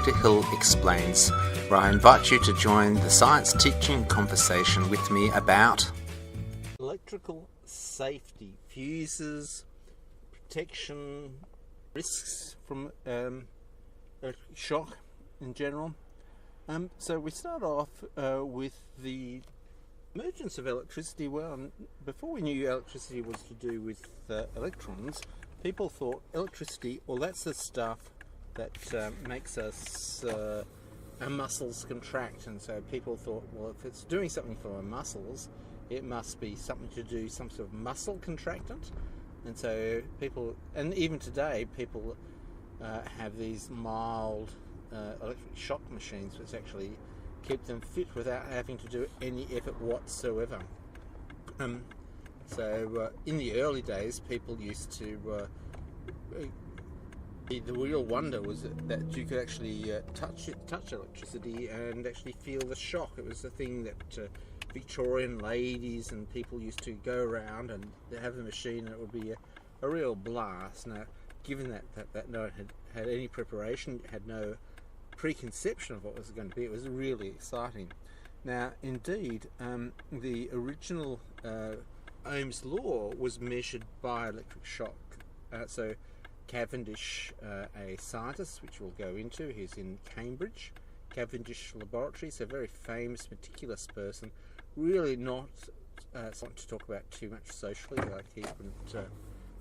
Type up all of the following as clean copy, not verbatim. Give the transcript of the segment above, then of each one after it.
Peter Hill Explains, where I invite you to join the science teaching conversation with me about electrical safety, fuses, protection, risks from electric shock in general. So we start off with the emergence of electricity. Well, before we knew electricity was to do with electrons, people thought electricity, well, that's the stuff that makes us our muscles contract, and so people thought, well, if it's doing something for our muscles, it must be something to do, some sort of muscle contractant. And so people, and even today, people have these mild electric shock machines which actually keep them fit without having to do any effort whatsoever. So in the early days, people used to the real wonder was that you could actually touch electricity and actually feel the shock. It was a thing that Victorian ladies and people used to go around and have the machine, and it would be a real blast. Now, given that no one had any preparation, had no preconception of what was going to be, it was really exciting. Now, indeed, the original Ohm's law was measured by electric shock. So Cavendish, a scientist, which we'll go into, he's in Cambridge, Cavendish Laboratories, a very famous, meticulous person, really not something to talk about too much socially, like he wouldn't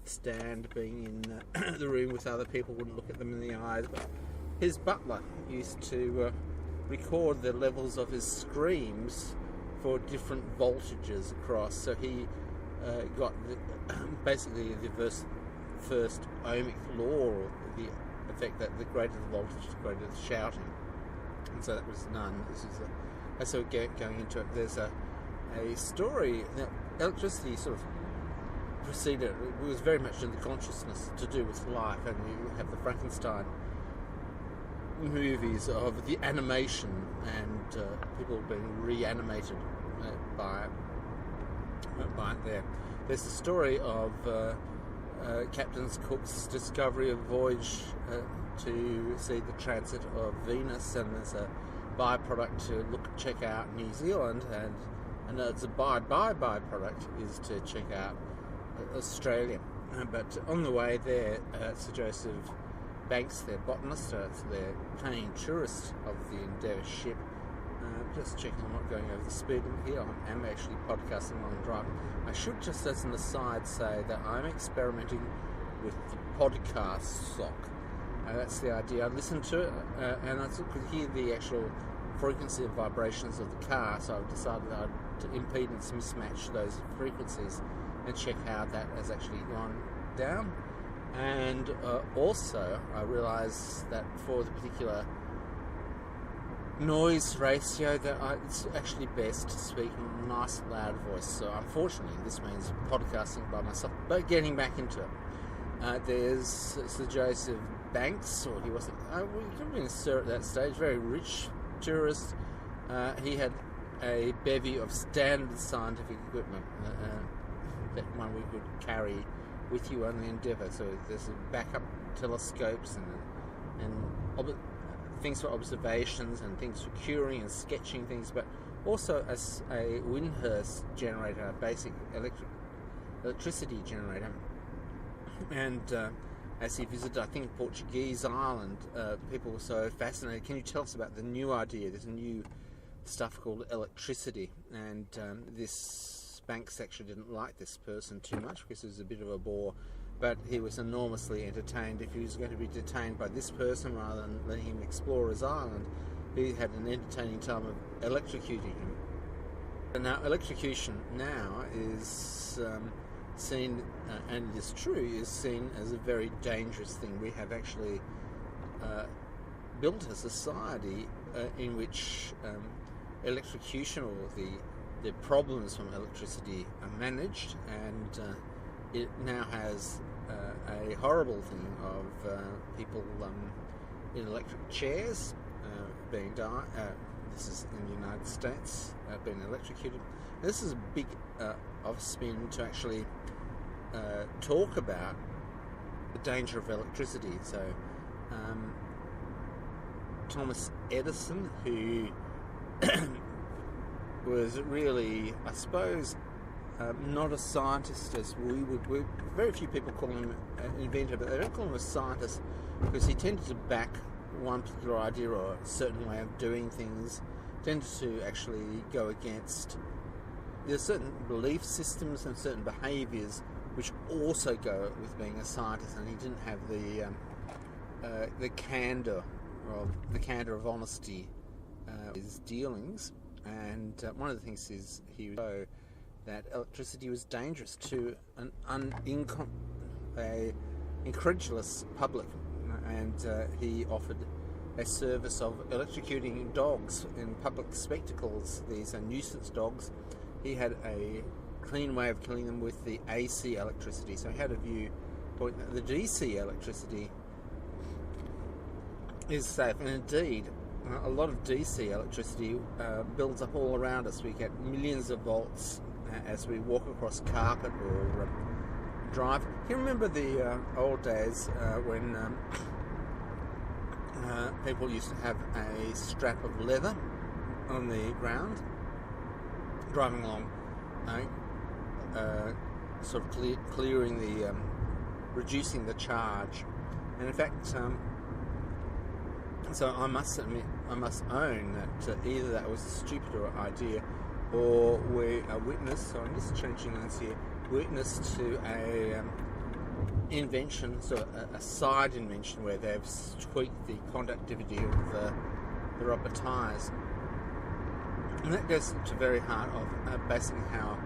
stand being in the room with other people, wouldn't look at them in the eyes, but his butler used to record the levels of his screams for different voltages across, so he got basically the first ohmic law, or the effect that the greater the voltage, the greater the shouting. And so that was none. As so going into it, there's a story that electricity sort of preceded. It was very much in the consciousness to do with life, and you have the Frankenstein movies of the animation and people being reanimated by it there. There's the story of Captain Cook's discovery of voyage to see the transit of Venus, and there's a byproduct to check out New Zealand, and it's a byproduct is to check out Australia. But on the way there, Sir Joseph Banks, their botanist, their paying tourist of the Endeavour ship, just checking I'm not going over the speed limit here. I'm actually podcasting while I'm driving. I should just, as an aside, say that I'm experimenting with the podcast sock. That's the idea. I listen to it, and I could hear the actual frequency of vibrations of the car, so I've decided that I'd impedance mismatch those frequencies and check how that has actually gone down. And also, I realise that for the particular noise ratio, that it's actually best to speak in a nice loud voice. So unfortunately, this means podcasting by myself. But getting back into it, there's Sir Joseph Banks, or he wasn't. We couldn't have been a sir at that stage. Very rich tourist. He had a bevy of standard scientific equipment that one we could carry with you on the Endeavour. So there's backup telescopes and things for observations and things for curing and sketching things, but also as a Windhurst generator, a basic electricity generator. And as he visited, I think, Portuguese island, people were so fascinated. Can you tell us about the new idea? There's a new stuff called electricity, and this Banks actually didn't like this person too much because he was a bit of a bore, but he was enormously entertained. If he was going to be detained by this person rather than letting him explore his island, he had an entertaining time of electrocuting him. And now electrocution now is seen, and it is true, is seen as a very dangerous thing. We have actually built a society in which electrocution, or the problems from electricity, are managed, and it now has a horrible thing of people in electric chairs being died. This is in the United States, being electrocuted. This is a big spin to actually talk about the danger of electricity. So Thomas Edison, who was really, I suppose, not a scientist as very few people call him an inventor, but they don't call him a scientist because he tended to back one particular idea or a certain way of doing things, tended to actually go against. There's certain belief systems and certain behaviours which also go with being a scientist, and he didn't have the candour of honesty in his dealings. And one of the things is he would show that electricity was dangerous to an incredulous public, and he offered a service of electrocuting dogs in public spectacles. These are nuisance dogs. He had a clean way of killing them with the AC electricity. So he had a viewpoint that the DC electricity is safe, and indeed a lot of DC electricity builds up all around us. We get millions of volts as we walk across carpet or drive. You remember the old days when people used to have a strap of leather on the ground, driving along, sort of clearing the, reducing the charge. And in fact, so I must own that either that was a stupider idea, or we're a witness, so I'm just changing lines here, witness to a invention, so a side invention where they've tweaked the conductivity of the rubber tyres. And that goes to the very heart of basically how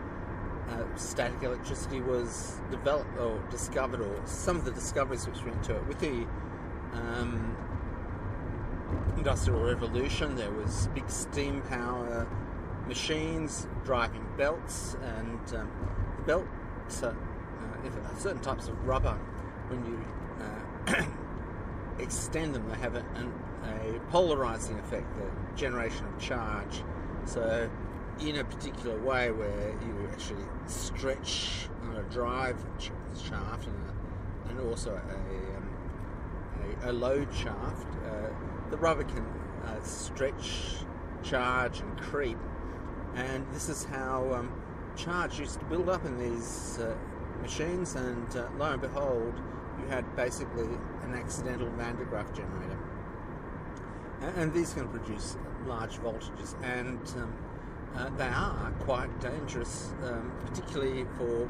static electricity was developed or discovered, or some of the discoveries which went to it. With the Industrial Revolution, there was big steam power machines driving belts, and the belt, certain types of rubber, when you extend them, they have a polarizing effect, the generation of charge. So in a particular way where you actually stretch on a drive shaft and also a load shaft, the rubber can stretch, charge and creep, and this is how charge used to build up in these machines, and lo and behold, you had basically an accidental Van de Graaff generator, and these can produce large voltages, and they are quite dangerous, particularly for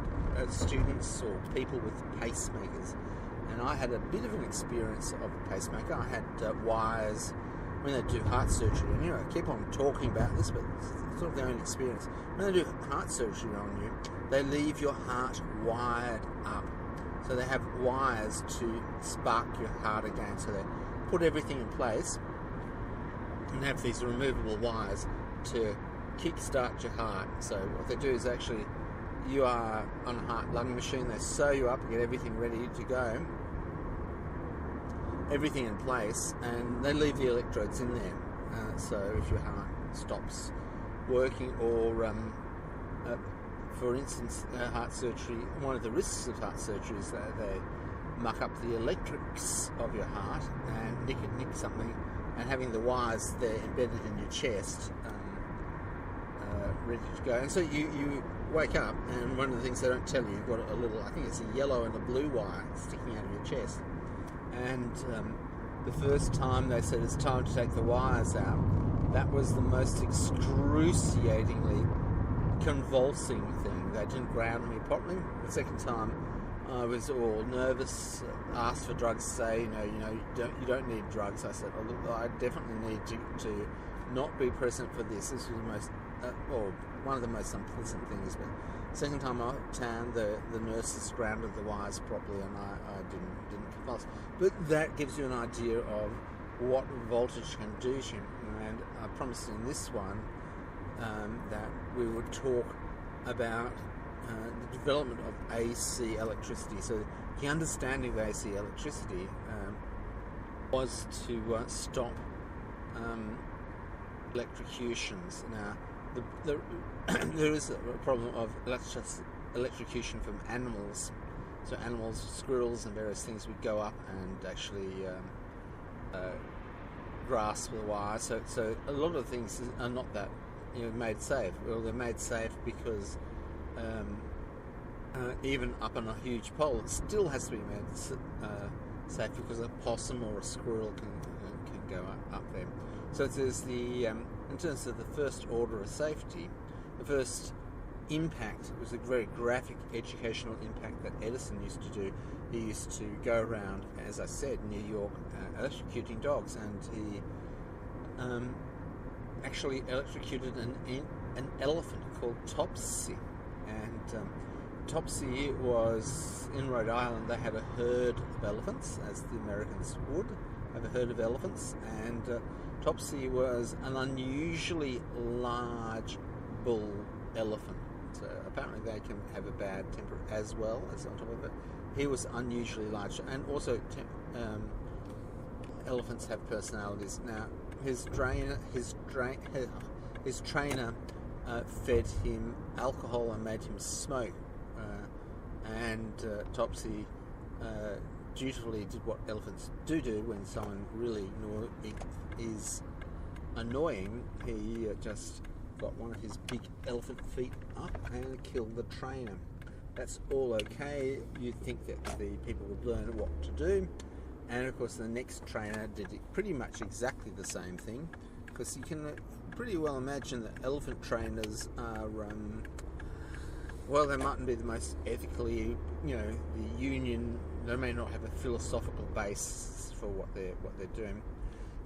students or people with pacemakers. And I had a bit of an experience of a pacemaker. I had wires when they do heart surgery, and I keep on talking about this, but it's sort of their own experience. When they do heart surgery on you, they leave your heart wired up. So they have wires to spark your heart again. So they put everything in place and have these removable wires to kickstart your heart. So what they do is actually, you are on a heart-lung machine, they sew you up and get everything ready to go, everything in place, and they leave the electrodes in there. So if your heart stops working, or for instance, heart surgery, one of the risks of heart surgery is that they muck up the electrics of your heart and nick something, and having the wires there embedded in your chest, ready to go. And so you wake up, and one of the things they don't tell you, you've got a little, I think it's a yellow and a blue wire sticking out of your chest. And the first time they said it's time to take the wires out, that was the most excruciatingly convulsing thing. They didn't ground me properly. The second time I was all nervous, asked for drugs, say, you don't need drugs. I said, oh, look, I definitely need to not be present for this. This was the most, one of the most unpleasant things. But second time out of town, the nurses grounded the wires properly, and I didn't convulse. But that gives you an idea of what voltage can do to you. And I promised in this one that we would talk about the development of AC electricity. So the understanding of AC electricity was to stop electrocutions. Now, there is a problem of electrocution from animals. So animals, squirrels and various things, would go up and actually grasp the wire. So a lot of things are not that made safe. Well, they're made safe because even up on a huge pole, it still has to be made safe because a possum or a squirrel can go up there. So there's in terms of the first order of safety, the first impact was a very graphic educational impact that Edison used to do. He used to go around, as I said, New York, electrocuting dogs, and he actually electrocuted an elephant called Topsy. And Topsy was in Rhode Island. They had a herd of elephants, as the Americans would have a herd of elephants, and Topsy was an unusually large bull elephant. Apparently they can have a bad temper as well as on top of it. He was unusually large, and also elephants have personalities. Now his trainer fed him alcohol and made him smoke, and Topsy dutifully did what elephants do when someone really is annoying. He just got one of his big elephant feet up and killed the trainer. That's all okay. You'd think that the people would learn what to do, and of course the next trainer did pretty much exactly the same thing, because you can pretty well imagine that elephant trainers are well, they mightn't be the most ethically, the union, they may not have a philosophical base for what they're doing.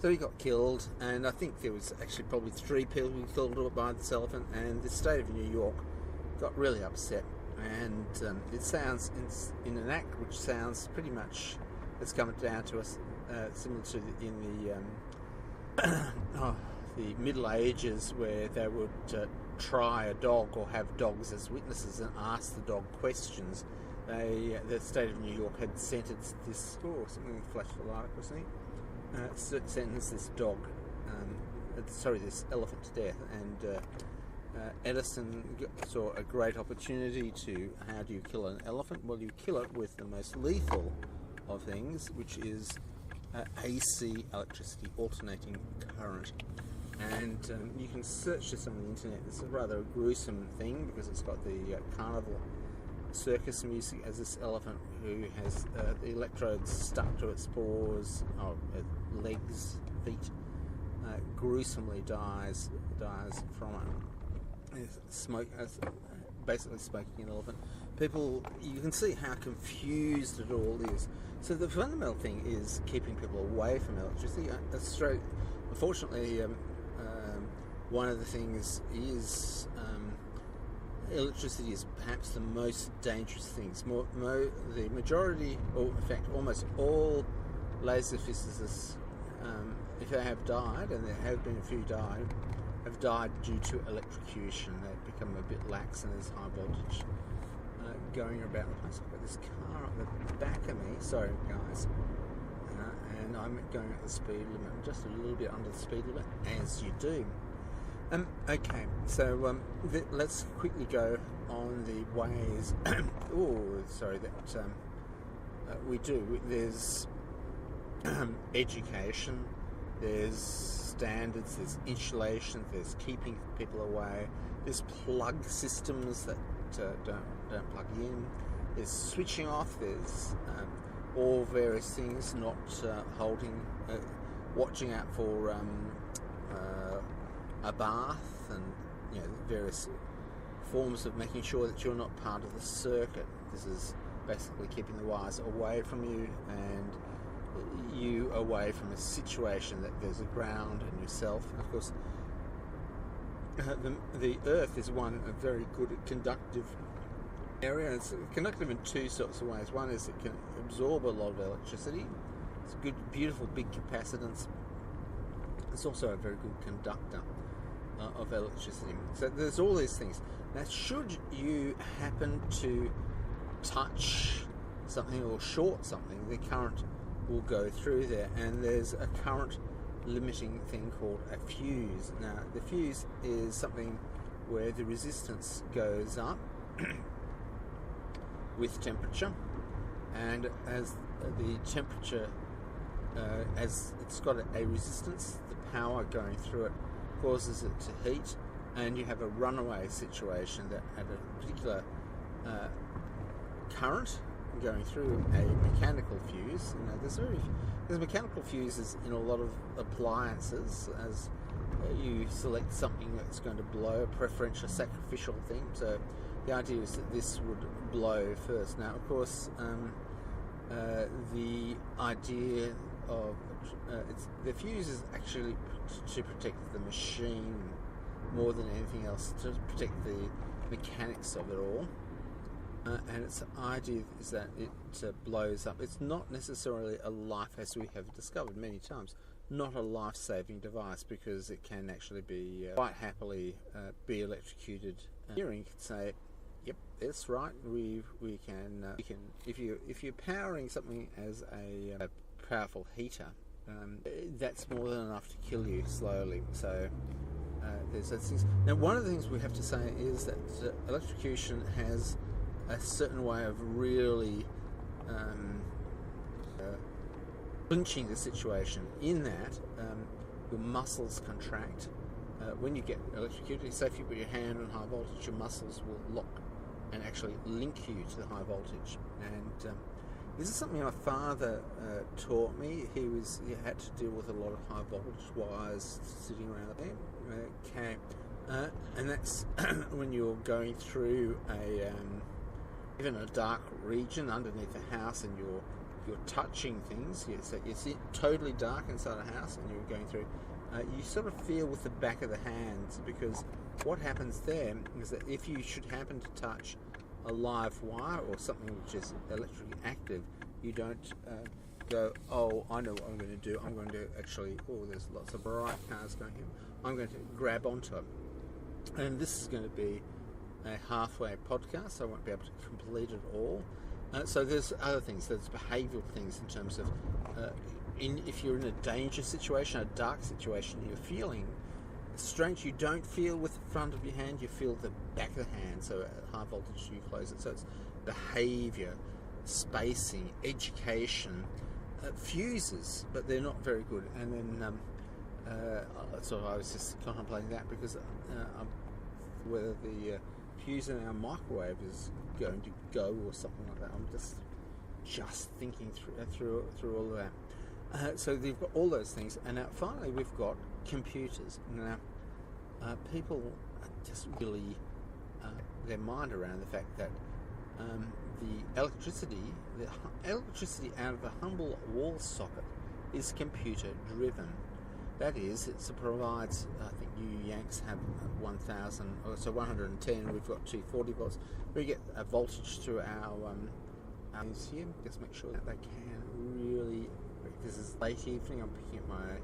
So he got killed, and I think there was actually probably 3 people killed by this elephant, and the state of New York got really upset. And it sounds in an act which sounds pretty much, it's come down to us similar to in the Middle Ages, where they would try a dog or have dogs as witnesses and ask the dog questions. The state of New York had sentenced this, something flashed the light across me. Sentenced this this elephant to death, and Edison saw a great opportunity to, how do you kill an elephant? Well, you kill it with the most lethal of things, which is AC electricity, alternating current. And you can search this on the internet. It's a rather gruesome thing because it's got the carnival circus music as this elephant who has the electrodes stuck to its paws, legs, feet, gruesomely dies from it. Basically smoking an elephant. People, you can see how confused it all is. So the fundamental thing is keeping people away from electricity. Unfortunately, one of the things is electricity is perhaps the most dangerous things. The majority, or in fact almost all laser physicists, if they have died, and there have been a few died, have died due to electrocution. They've become a bit lax and there's high voltage going about the place. I've got this car at the back of me, sorry guys, and I'm going at the speed limit, just a little bit under the speed limit, as you do. Okay, so let's quickly go on the ways that we do. There's education, there's standards, there's insulation, there's keeping people away, there's plug systems that don't plug in, there's switching off, there's all various things, not watching out for a bath, and various forms of making sure that you're not part of the circuit. This is basically keeping the wires away from you and you away from a situation that there's a ground and yourself. And of course, the earth is a very good conductive area. It's conductive in 2 sorts of ways. One is it can absorb a lot of electricity. It's a good, beautiful, big capacitance. It's also a very good conductor of electricity. So there's all these things. Now, should you happen to touch something or short something, the current will go through there, and there's a current limiting thing called a fuse. Now, the fuse is something where the resistance goes up with temperature, and as the temperature as it's got a resistance, the power going through it causes it to heat, and you have a runaway situation that at a particular current going through a mechanical fuse. There's mechanical fuses in a lot of appliances, as you select something that's going to blow, a preferential sacrificial thing. So the idea is that this would blow first. Now, of course, the idea of the fuse is actually to protect the machine more than anything else, to protect the mechanics of it all. And its idea is that it blows up. It's not necessarily a life, as we have discovered many times, not a life-saving device, because it can actually be quite happily be electrocuted. Hearing can say, "Yep, that's right. We can if you're powering something as a powerful heater, that's more than enough to kill you slowly." So there's those things. Now, one of the things we have to say is that electrocution has a certain way of really clinching the situation, in that your muscles contract when you get electrocuted. So if you put your hand on high voltage, your muscles will lock and actually link you to the high voltage. And this is something my father taught me. He had to deal with a lot of high voltage wires sitting around there. Okay, and that's when you're going through even a dark region underneath a house, and you're touching things. So it's totally dark inside a house, and you're going through. You sort of feel with the back of the hands, because what happens there is that if you should happen to touch a live wire or something which is electrically active, you don't go, "Oh, I know what I'm going to do. I'm going to actually, there's lots of bright cars going here. I'm going to grab onto it." And this is going to be a halfway podcast, so I won't be able to complete it all. So there's other things. There's behavioural things in terms of if you're in a danger situation, a dark situation, you're feeling strange. You don't feel with the front of your hand, you feel the back of the hand. So at high voltage, you close it. So it's behaviour, spacing, education, fuses, but they're not very good. And then so I was just contemplating that, because whether the fuse in our microwave is going to go or something like that. I'm just thinking through all of that. So they've got all those things, and now finally we've got computers. Now people just really their mind around the fact that the electricity out of a humble wall socket is computer driven. That is, it provides, I think you Yanks have 110, we've got 240 volts. We get a voltage through our here. Just make sure that they can really. This is late evening, I'm picking up my.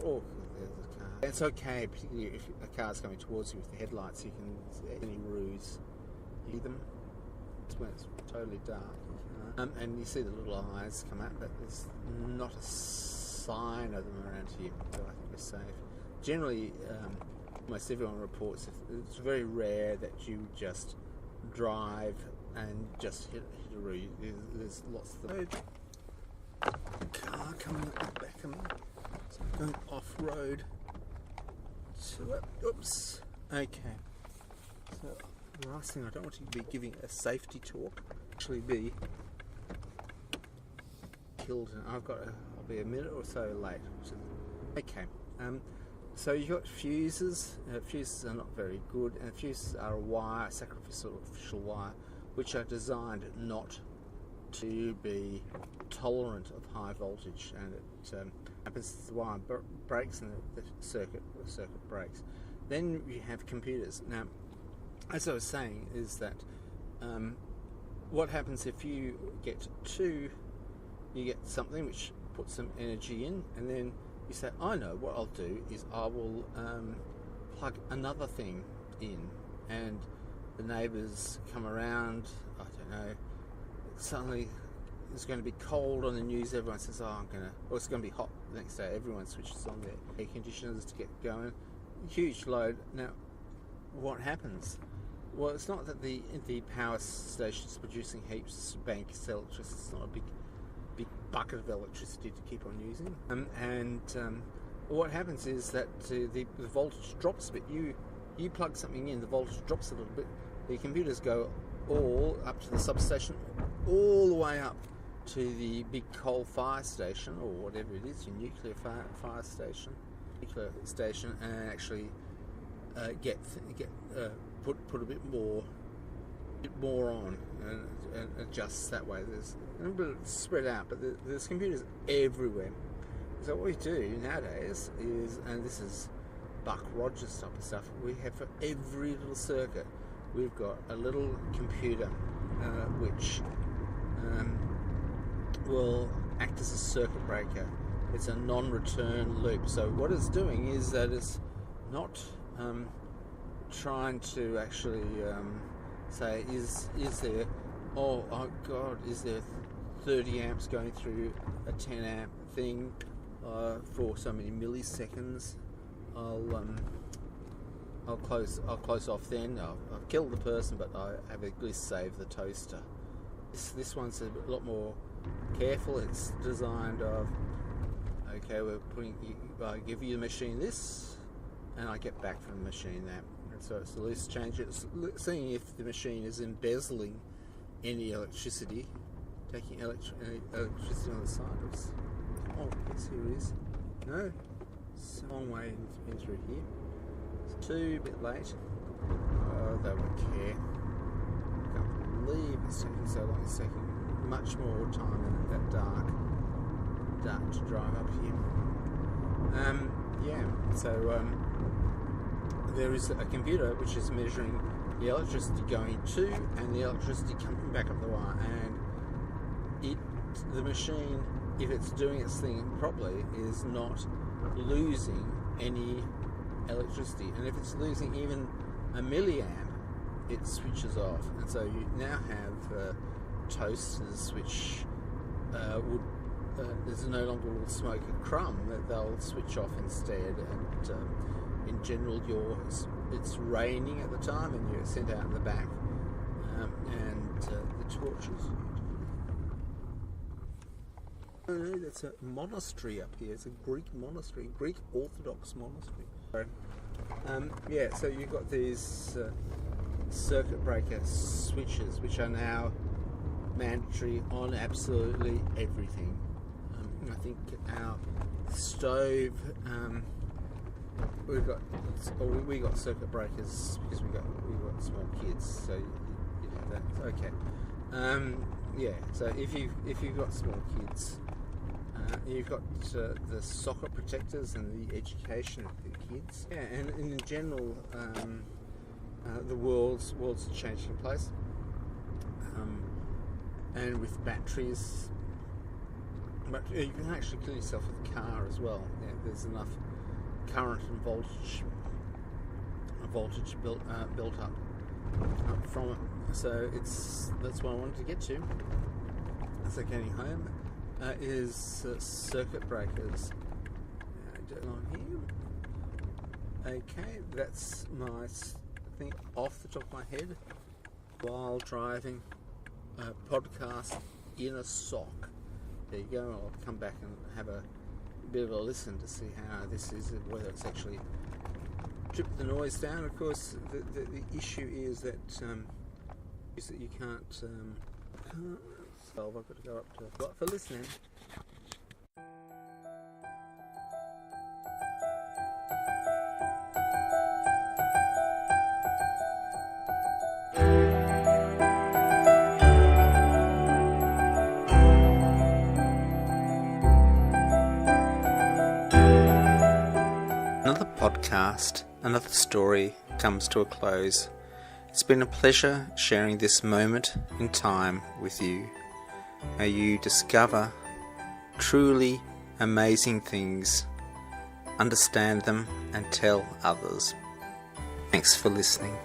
Oh, there's a car. It's okay, particularly if a car's coming towards you with the headlights, you can see any roos. Hear them? It's when it's totally dark. And you see the little eyes come out, but there's not a sign of them around here, so I think we're safe. Generally, almost everyone reports it's very rare that you just drive and just hit a roo. There's lots of them. Car coming up the back of me, so I'm going off-road to it. Oops. Okay. So the last thing, I don't want to be giving a safety talk, actually be killed, and I'll be a minute or so late. Okay. So you've got fuses. Fuses are not very good, and fuses are a wire, a sacrificial wire, which are designed not to be tolerant of high voltage, and it happens the wire breaks and the circuit breaks. Then you have computers. Now, as I was saying, is that what happens if you get something which puts some energy in, and then you say, I know what I'll do is I will plug another thing in, and the neighbours come around, I don't know, suddenly it's going to be cold on the news, everyone says, it's going to be hot the next day, everyone switches on their air conditioners to get going, huge load. Now, what happens? Well, it's not that the power station's producing heaps of bank electricity, it's not a big bucket of electricity to keep on using. What happens is that the voltage drops a bit. You plug something in, the voltage drops a little bit. The computers go all up to the substation, all the way up to the big coal fire station, or whatever it is, your nuclear fire station, and actually put a bit more on and adjust that way. There's a little bit spread out, but there's computers everywhere. So what we do nowadays is, and this is Buck Rogers type of stuff, we have for every little circuit, we've got a little computer which will act as a circuit breaker. It's a non-return loop. So what it's doing is that it's not trying to actually say, is there, oh God, is there 30 amps going through a 10 amp thing for so many milliseconds? I'll close off then. I've killed the person, but I have at least saved the toaster. This one's a lot more careful. It's designed of, okay, I give you the machine this, and I get back from the machine that. And so it's the least change. It's seeing if the machine is embezzling any electricity, taking electricity on the side. Oh, yes, here it is. No, it's a long way in through here. It's a bit late. Oh, they won't care. I can't believe it's taking so long. It's taking much more time in that dark to drive up here. There is a computer which is measuring the electricity going to and the electricity coming back up the wire, and the machine, if it's doing its thing properly, is not losing any electricity, and if it's losing even a milliamp, it switches off. And so you now have toasters which there's no longer will smoke a crumb, that they'll switch off instead. And in general, it's raining at the time, and you're sent out in the back, and the torches. Oh no, that's a monastery up here. It's a Greek monastery, Greek Orthodox monastery. So you've got these circuit breaker switches, which are now mandatory on absolutely everything. I think our stove, we got circuit breakers because we got small kids, so you know that. Okay. So if you've got small kids, you've got the socket protectors and the education of the kids. Yeah, and in general, the world's a changing place, and with batteries. But you can actually kill yourself with a car as well. Yeah, there's enough current and voltage built up from it. So that's what I wanted to get to. So getting home is circuit breakers on here. Okay, that's my thing off the top of my head while driving a podcast in a sock. There you go. I'll come back and have a bit of a listen to see how this is, whether it's actually tripped the noise down. Of course, the issue is that you can't solve. I've got to go up to a lot for listening. Another podcast, another story comes to a close. It's been a pleasure sharing this moment in time with you. May you discover truly amazing things, understand them, and tell others. Thanks for listening.